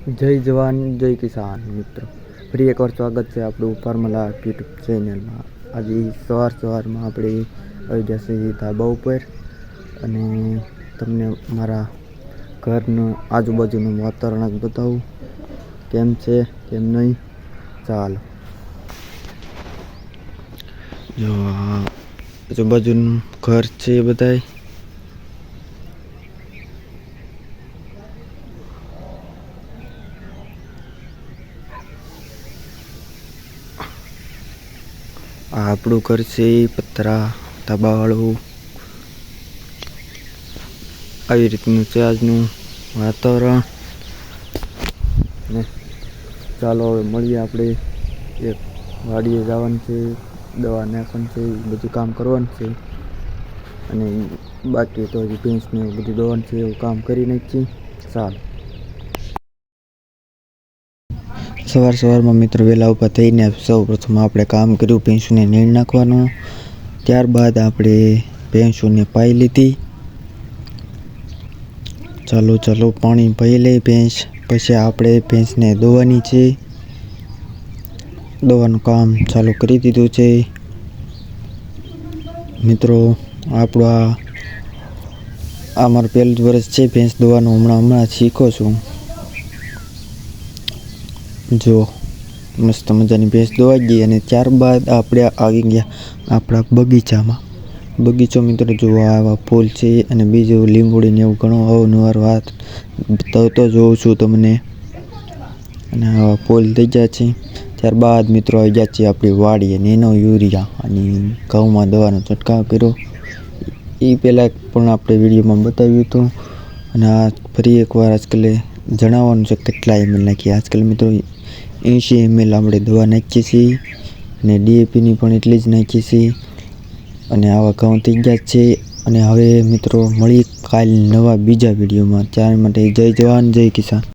જય જવાન જય કિસાન મિત્રો, ફરી એકવાર સ્વાગત છે આપણું ફાર્મલા યુટ્યુબ ચેનલમાં। આજે સવારમાં આપણે આવી જશે ધાબા ઉપર અને તમને મારા ઘરનું આજુબાજુનું વાતાવરણ બતાવું કેમ છે કેમ નહીં। ચાલો જો આજુબાજુનું ઘર છે બધાય। આ આપણું ઘર છે પતરા ધાબાવાળું। આવી રીતનું છે આજનું વાતાવરણ ને ચાલો હવે મળીએ। આપણે એક વાડીએ જવાનું છે, દવા નાખવાની છે, બધું કામ કરવાનું છે અને બાકી તો હજી ભેંસને બધું દવાનું છે એવું કામ કરી નાખીએ। ચાલો સવારમાં મિત્રો વહેલા ઊભા થઈને સૌ પ્રથમ આપણે કામ કર્યું, ભેંસોને નીણ નાખવાનું। ત્યારબાદ આપણે ભેંસોને પાઈ લીધી। ચાલો પાણી પાઈ લે ભેંસ, પછી આપણે ભેંસને દોવાની છે। દવાનું કામ ચાલુ કરી દીધું છે મિત્રો। આપણું આ મારું પહેલું જ વર્ષ છે ભેંસ દોવાનું, હમણાં શીખો છું। જો મસ્ત મજાની ભેંસ દોવાઈ ગઈ અને ત્યારબાદ આપણે આવી ગયા આપણા બગીચામાં। બગીચો મિત્રો જો આવા ફૂલ છે અને બીજું લીંબોડીને એવું ઘણું અવનવાર વાત તો જોઉં છું તમને, અને આવા ફૂલ થઈ ગયા છે। ત્યારબાદ મિત્રો આવી ગયા છે આપણી વાડીએ, એનો યુરિયા અને ઘઉંમાં દવાનો છંટકાવ કર્યો। એ પહેલાં પણ આપણે વિડીયોમાં બતાવ્યું હતું અને આ ફરી એકવાર આજકાલ જણાવવાનું છે કેટલા ml નાખીએ। આજકાલ મિત્રો 80 ml આપણે દવા નાખીએ છીએ અને DAPની પણ એટલી જ નાખીએ છીએ અને આવા ઘઉં થઈ ગયા છે। અને હવે મિત્રો મળી કાલ નવા બીજા વિડીયોમાં, ત્યાર માટે જય જવાન જય કિસાન।